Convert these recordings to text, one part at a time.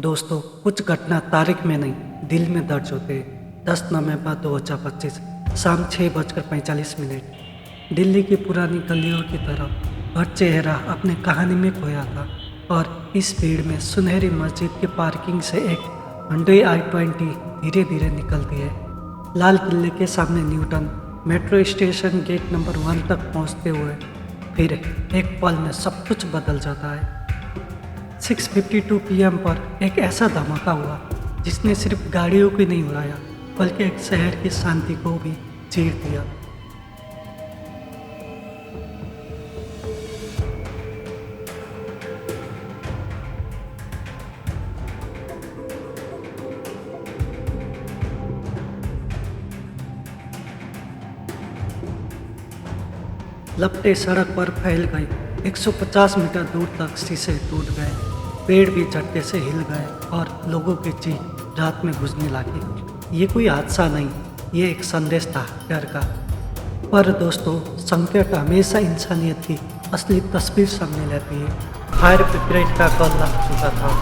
दोस्तों, कुछ घटना तारीख में नहीं दिल में दर्ज होते हैं। 10 नवंबर 2025 शाम 6:45 दिल्ली की पुरानी गलियों की तरफ हर चेहरा अपने कहानी में खोया था और इस भीड़ में सुनहरी मस्जिद की पार्किंग से एक Hyundai i20 धीरे धीरे निकलती है। लाल किले के सामने Newton metro station gate number 1 तक पहुंचते हुए फिर एक पल में सब कुछ बदल जाता है। 6:52 PM पर एक ऐसा धमाका हुआ जिसने सिर्फ गाड़ियों को नहीं उड़ाया बल्कि एक शहर की शांति को भी चीर दिया। लपटे सड़क पर फैल गए। 150 मीटर दूर तक शीशे टूट गए, पेड़ भी झटके से हिल गए और लोगों की चीख रात में गूंजने लगी। ये कोई हादसा नहीं, ये एक संदेश था डर का। पर दोस्तों, संकट हमेशा इंसानियत की असली तस्वीर सामने लाती है। फायर ब्रिगेड का कॉल लग चुका था,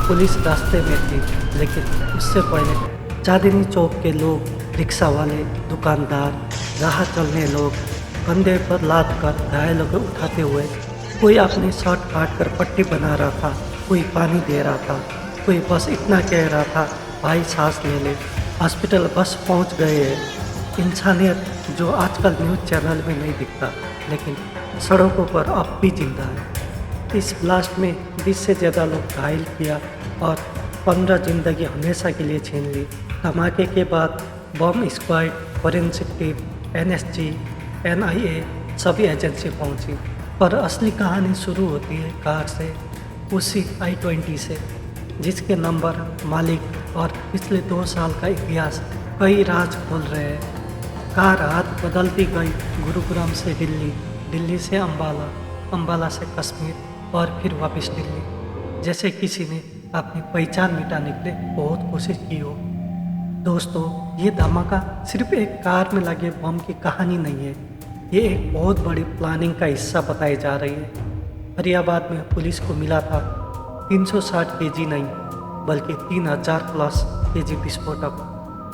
पुलिस रास्ते में थी, लेकिन उससे पहले चांदनी चौक के लोग, रिक्शा वाले, दुकानदार, राह चलने लोग कंधे पर लाद कर घायलों को उठाते हुए कोई अपनी शर्ट काट कर पट्टी बना रहा था, कोई पानी दे रहा था, कोई बस इतना कह रहा था, भाई सांस ले ले, हॉस्पिटल बस पहुंच गए हैं। इंसानियत जो आजकल न्यूज़ चैनल में नहीं दिखता लेकिन सड़कों पर अब भी जिंदा है। इस ब्लास्ट में 20 से ज़्यादा लोग घायल किया और 15 जिंदगी हमेशा के लिए छीन ली। धमाके के बाद बम squad, forensic team, NSG, NIA सभी एजेंसी पहुंची। पर असली कहानी शुरू होती है कार से, उसी i20 से जिसके नंबर, मालिक और पिछले 2 साल का इतिहास कई राज खोल रहे हैं। कार हाथ बदलती गई, गुरुग्राम से दिल्ली, दिल्ली से अंबाला, अंबाला से कश्मीर और फिर वापस दिल्ली, जैसे किसी ने अपनी पहचान मिटाने के लिए बहुत कोशिश की हो। दोस्तों, ये धमाका सिर्फ एक कार में लगे बम की कहानी नहीं है, ये एक बहुत बड़ी प्लानिंग का हिस्सा बताई जा रही है। फरीदाबाद में पुलिस को मिला था 360 kg नहीं बल्कि 3000 प्लस kg विस्फोटक,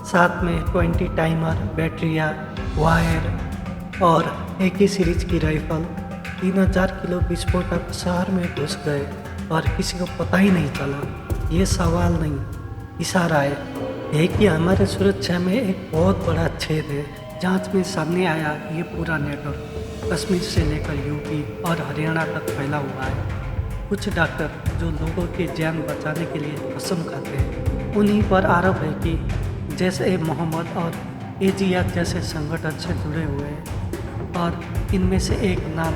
साथ में 20 टाइमर, बैटरियाँ, वायर और एक ही सीरीज की राइफल। 3000 किलो विस्फोटक शहर में घुस गए और किसी को पता ही नहीं चला। ये सवाल नहीं, इशारा है कि हमारे सुरक्षा में एक बहुत बड़ा छेद है। जांच में सामने आया ये पूरा नेटवर्क कश्मीर से लेकर यूपी और हरियाणा तक फैला हुआ है। कुछ डॉक्टर जो लोगों की जान बचाने के लिए कसम खाते हैं, उन्हीं पर आरोप है कि जैसे मोहम्मद और AGF जैसे संगठन से जुड़े हुए हैं। और इनमें से एक नाम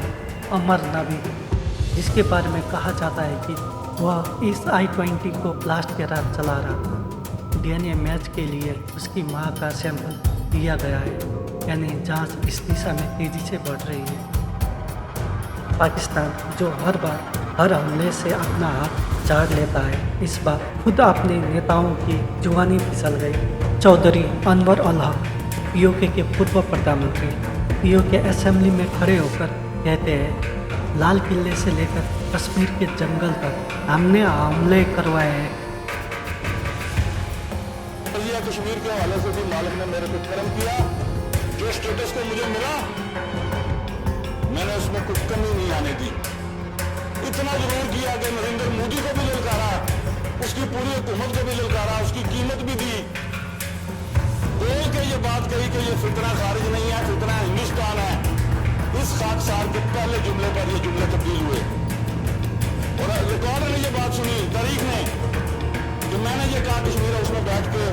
अमर नबी, जिसके बारे में कहा जाता है कि वह इस i20 को ब्लास्ट के रात चला रहा था। DNA मैच के लिए उसकी मां का सैंपल दिया गया है, यानी जांच इस दिशा में तेजी से बढ़ रही है। पाकिस्तान जो हर बार हर हमले से अपना हाथ झाड़ लेता है, इस बार खुद अपने नेताओं की जुबानी फिसल गई। चौधरी अनवर अल हक, POK के पूर्व प्रधानमंत्री, POK असेंबली में खड़े होकर कहते हैं, लाल किले से लेकर कश्मीर के जंगल तक हमने हमले करवाए हैं। कश्मीर के हवाले से भी मालिक ने मेरे को कर्म किया। जो स्टेटस को मुझे मिला, मैंने उसमें कुछ कमी नहीं आने दी। इतना जरूर किया कि नरेंद्र मोदी को भी ललकारा, उसकी पूरी हुकूमत को भी ललकारा, उसकी कीमत भी दी। बोल के ये बात कही कि ये फितना खारिज नहीं है, फितना हिंदुस्तान है। इस खाकसार के पहले जुमले पर ये जुमले तब्दील हुए और रिकॉर्ड ने ये बात सुनी, तारीख ने, कि मैंने ये कहा कश्मीर हाउस में बैठ के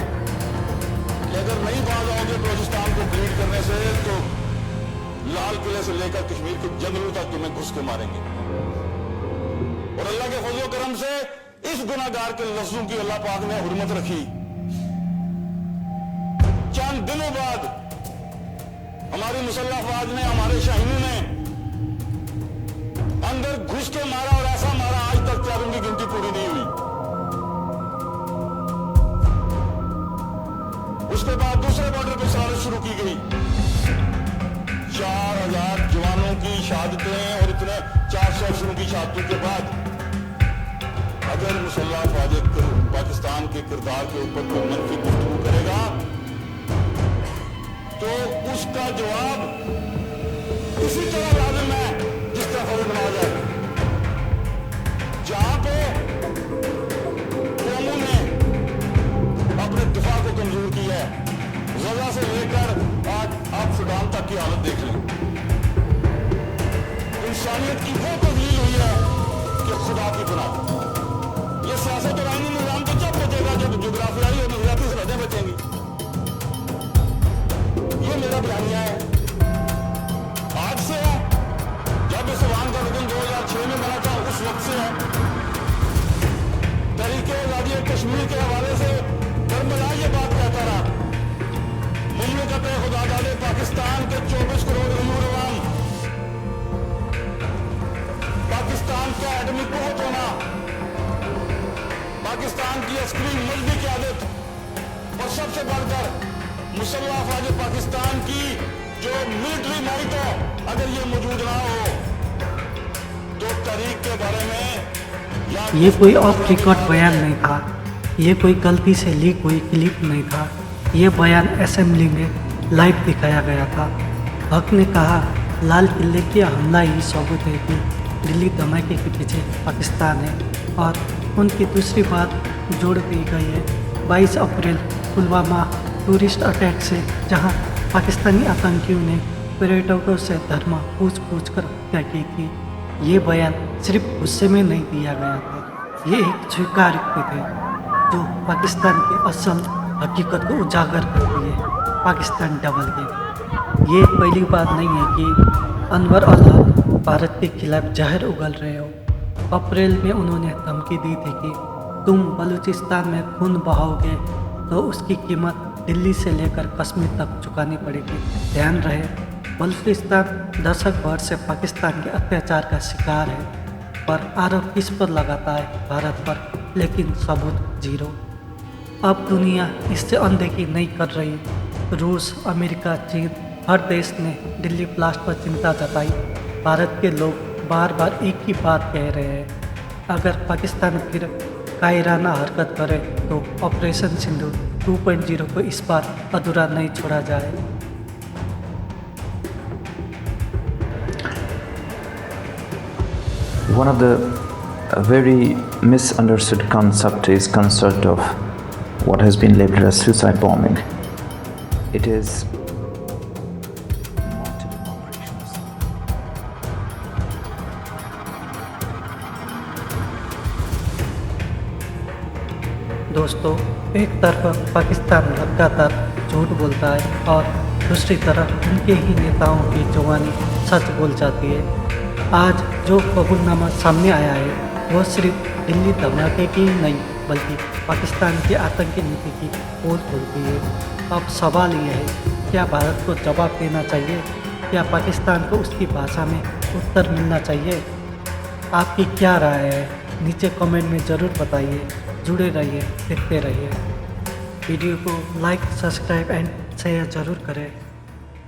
कि अगर नहीं बाज आओगे बलूचिस्तान को ब्लीड करने से तो लाल किले से लेकर कश्मीर के जंगलों तक तुम्हें घुस के मारेंगे। और अल्लाह के फजल करम से इस गुनाहगार के लफ्जों की अल्लाह पाक ने हुर्मत रखी। चंद दिनों बाद हमारी मुसल्लह अफवाज ने, हमारे शाहीनों ने अंदर घुस के मारा और ऐसा मारा आज तक 4 की गिनती पूरी नहीं हुई। उसके बाद दूसरे बॉर्डर पर साजिश शुरू की गई। 4000 जवानों की शहादतें और इतने 400 अफसरों की शहादतों के बाद अगर मुसल्लह अफवाज किरदार के ऊपर कोई मनफी गुफ्तगू करेगा तो उसका जवाब इसी तरह लाजिम है जिस तरह फर्ज नवाज है। जहां पे कौमों ने अपने दिफा को कमजोर किया है, गजा से लेकर आज आप सूडान तक की हालत देख लें, इंसानियत की वो तब्दील हुई है कि खुदा की बना। ये सियासत और आईनी निजाम तो जब बचेगा जब जोग्राफियाई और नजरियाती सरहदें बचेंगी। ये मेरा बयानिया है, आज से है, जब इस अवाम का हुक्म 2006 में बना था उस वक्त से है। तरीके आजादी कश्मीर के हवाले से करबला ये बात कहता रहा, मुमलिकत खुदादाद पाकिस्तान के 24 करोड़ हुजूर अवाम, पाकिस्तान का एटमी कुव्वत होना, पाकिस्तान की अस्करी मजबी क़यादत और सबसे बढ़कर मुसल्लह अफवाज पाकिस्तान की जो मिलिट्री माइट है, अगर ये मौजूद ना हो तो तहरीक के बारे में या ये कोई ऑफ रिकॉर्ड बयान नहीं था, ये कोई गलती से लीक हुई क्लिप नहीं था, ये बयान असेंबली में लाइव दिखाया गया था। हक ने कहा लाल किले की हमला ही सबूत है कि दिल्ली धमाके के पीछे पाकिस्तान है, और उनकी दूसरी बात जोड़ दी गई है 22 अप्रैल पुलवामा टूरिस्ट अटैक से, जहां पाकिस्तानी आतंकियों ने पर्यटकों से धर्म पूछ कर हत्या की थी। ये बयान सिर्फ गुस्से में नहीं दिया गया था, ये एक स्वीकार्य थे जो पाकिस्तान की असल हकीकत को उजागर करती है। Pakistan double game. ये पहली बात नहीं है कि अनवर अल हक भारत के खिलाफ जहर उगल रहे हो। अप्रैल में उन्होंने धमकी दी थी कि तुम बलूचिस्तान में खून बहाओगे तो उसकी कीमत दिल्ली से लेकर कश्मीर तक चुकानी पड़ेगी। ध्यान रहे, बलूचिस्तान दशक भर से पाकिस्तान के अत्याचार का शिकार है, पर आरोप किस पर लगाता है? भारत पर, लेकिन सबूत जीरो। अब दुनिया इससे अनदेखी नहीं कर रही। रूस, अमेरिका, चीन, हर देश ने दिल्ली ब्लास्ट पर चिंता जताई। भारत के लोग बार बार एक ही बात कह रहे हैं, अगर पाकिस्तान फिर कायराना हरकत करे तो ऑपरेशन सिंधु 2.0 को इस बार अधूरा नहीं छोड़ा जाए। One of the very misunderstood concept is concept of what has been labeled as suicide bombing. It is multiple operations. दोस्तों, एक तरफ पाकिस्तान लगातार झूठ बोलता है और दूसरी तरफ उनके ही नेताओं की जुबानी सच बोल जाती है। आज जो कबूलनामा सामने आया है वो सिर्फ दिल्ली धमाके की नहीं बल्कि पाकिस्तान की आतंकी नीति की पोल खुलती है। अब सवाल यह है, क्या भारत को जवाब देना चाहिए या पाकिस्तान को उसकी भाषा में उत्तर मिलना चाहिए? आपकी क्या राय है? नीचे कमेंट में ज़रूर बताइए। जुड़े रहिए, देखते रहिए। वीडियो को लाइक, सब्सक्राइब एंड शेयर ज़रूर करें।